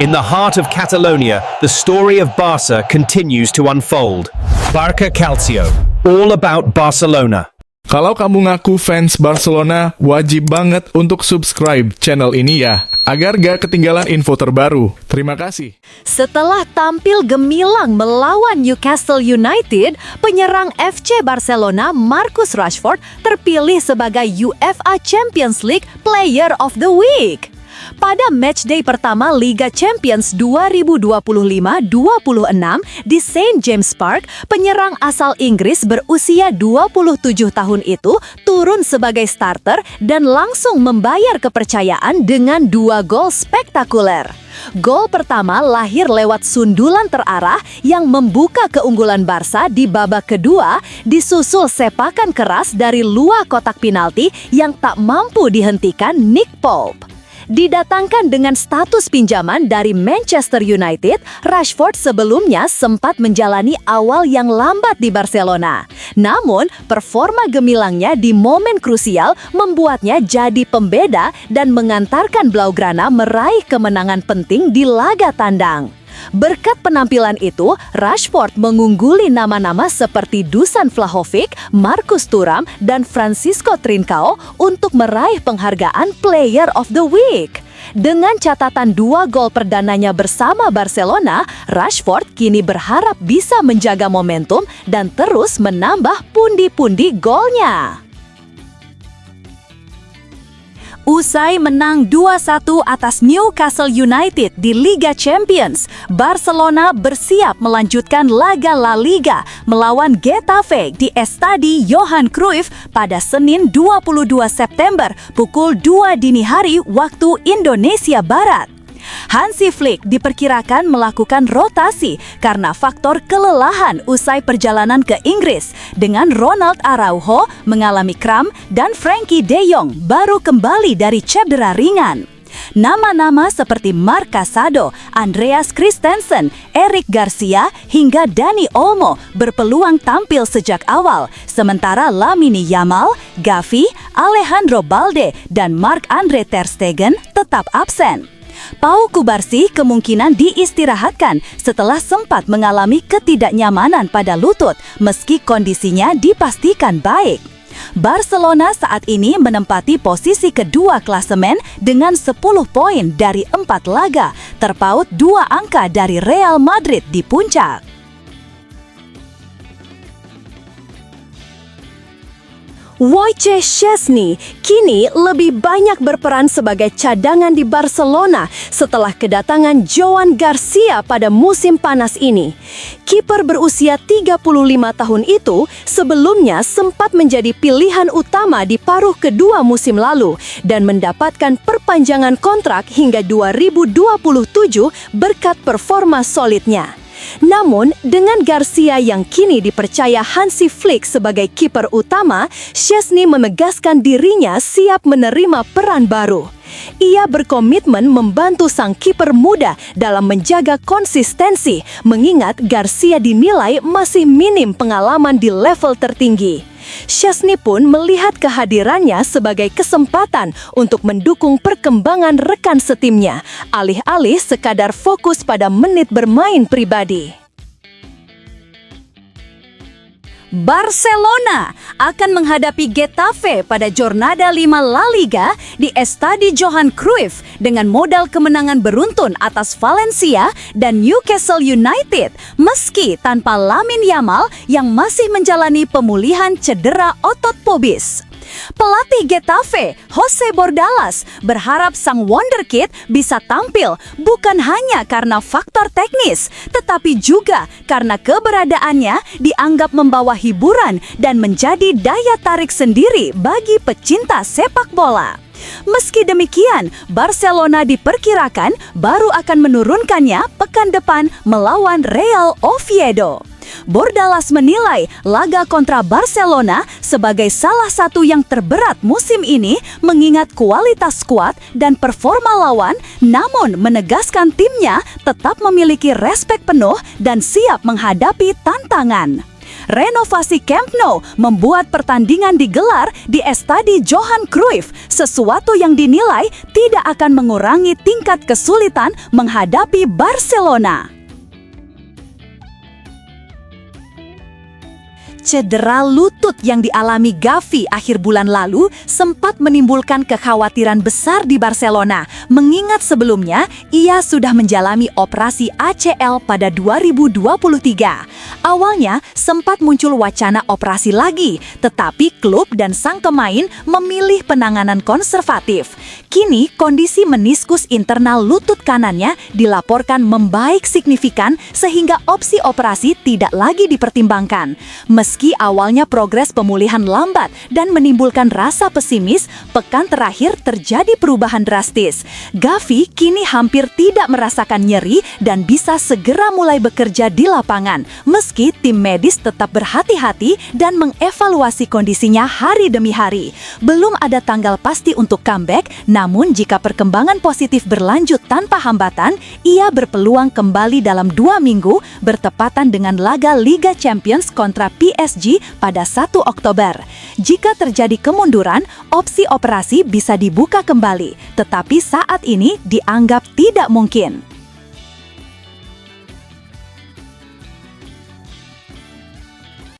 In the heart of Catalonia, the story of Barca continues to unfold. Barca Calcio, all about Barcelona. Kalau kamu ngaku fans Barcelona, wajib banget untuk subscribe channel ini ya, agar gak ketinggalan info terbaru. Terima kasih. Setelah tampil gemilang melawan Newcastle United, penyerang FC Barcelona Marcus Rashford terpilih sebagai UEFA Champions League Player of the Week. Pada matchday pertama Liga Champions 2025-26 di St. James Park, penyerang asal Inggris berusia 27 tahun itu turun sebagai starter dan langsung membayar kepercayaan dengan 2 gol spektakuler. Gol pertama lahir lewat sundulan terarah yang membuka keunggulan Barca di babak kedua, disusul sepakan keras dari luar kotak penalti yang tak mampu dihentikan Nick Pope. Didatangkan dengan status pinjaman dari Manchester United, Rashford sebelumnya sempat menjalani awal yang lambat di Barcelona. Namun, performa gemilangnya di momen krusial membuatnya jadi pembeda dan mengantarkan Blaugrana meraih kemenangan penting di laga tandang. Berkat penampilan itu, Rashford mengungguli nama-nama seperti Dusan Vlahovic, Marcus Thuram, dan Francisco Trincao untuk meraih penghargaan Player of the Week. Dengan catatan 2 gol perdananya bersama Barcelona, Rashford kini berharap bisa menjaga momentum dan terus menambah pundi-pundi golnya. Usai menang 2-1 atas Newcastle United di Liga Champions, Barcelona bersiap melanjutkan laga La Liga melawan Getafe di Estadi Johan Cruyff pada Senin 22 September pukul 2 dini hari waktu Indonesia Barat. Hansi Flick diperkirakan melakukan rotasi karena faktor kelelahan usai perjalanan ke Inggris dengan Ronald Araujo mengalami kram dan Frenkie de Jong baru kembali dari cedera ringan. Nama-nama seperti Marc Casado, Andreas Christensen, Eric Garcia, hingga Dani Olmo berpeluang tampil sejak awal, sementara Lamine Yamal, Gavi, Alejandro Balde, dan Marc-Andre ter Stegen tetap absen. Pau Kubarsi kemungkinan diistirahatkan setelah sempat mengalami ketidaknyamanan pada lutut meski kondisinya dipastikan baik. Barcelona saat ini menempati posisi kedua klasemen dengan 10 poin dari 4 laga, terpaut 2 angka dari Real Madrid di puncak. Wojciech Szczesny kini lebih banyak berperan sebagai cadangan di Barcelona setelah kedatangan Joan Garcia pada musim panas ini. Kiper berusia 35 tahun itu sebelumnya sempat menjadi pilihan utama di paruh kedua musim lalu dan mendapatkan perpanjangan kontrak hingga 2027 berkat performa solidnya. Namun, dengan Garcia yang kini dipercaya Hansi Flick sebagai kiper utama, Szczesny menegaskan dirinya siap menerima peran baru. Ia berkomitmen membantu sang kiper muda dalam menjaga konsistensi, mengingat Garcia dinilai masih minim pengalaman di level tertinggi. Szczesny pun melihat kehadirannya sebagai kesempatan untuk mendukung perkembangan rekan setimnya, alih-alih sekadar fokus pada menit bermain pribadi. Barcelona akan menghadapi Getafe pada Jornada 5 La Liga di Estadi Johan Cruyff dengan modal kemenangan beruntun atas Valencia dan Newcastle United meski tanpa Lamine Yamal yang masih menjalani pemulihan cedera otot pubis. Pelatih Getafe, Jose Bordalas, berharap sang wonderkid bisa tampil bukan hanya karena faktor teknis, tetapi juga karena keberadaannya dianggap membawa hiburan dan menjadi daya tarik sendiri bagi pecinta sepak bola. Meski demikian, Barcelona diperkirakan baru akan menurunkannya pekan depan melawan Real Oviedo. Bordalas menilai laga kontra Barcelona sebagai salah satu yang terberat musim ini mengingat kualitas skuad dan performa lawan, namun menegaskan timnya tetap memiliki respek penuh dan siap menghadapi tantangan. Renovasi Camp Nou membuat pertandingan digelar di Estadi Johan Cruyff, sesuatu yang dinilai tidak akan mengurangi tingkat kesulitan menghadapi Barcelona. Cedera lutut yang dialami Gavi akhir bulan lalu sempat menimbulkan kekhawatiran besar di Barcelona, mengingat sebelumnya ia sudah menjalani operasi ACL pada 2023. Awalnya sempat muncul wacana operasi lagi, tetapi klub dan sang pemain memilih penanganan konservatif. Kini kondisi meniskus internal lutut kanannya dilaporkan membaik signifikan sehingga opsi operasi tidak lagi dipertimbangkan. Meski awalnya progres pemulihan lambat dan menimbulkan rasa pesimis, pekan terakhir terjadi perubahan drastis. Gavi kini hampir tidak merasakan nyeri dan bisa segera mulai bekerja di lapangan, meski tim medis tetap berhati-hati dan mengevaluasi kondisinya hari demi hari. Belum ada tanggal pasti untuk comeback, namun jika perkembangan positif berlanjut tanpa hambatan, ia berpeluang kembali dalam 2 minggu bertepatan dengan laga Liga Champions kontra PSG pada 1 Oktober. Jika terjadi kemunduran, opsi operasi bisa dibuka kembali, tetapi saat ini dianggap tidak mungkin.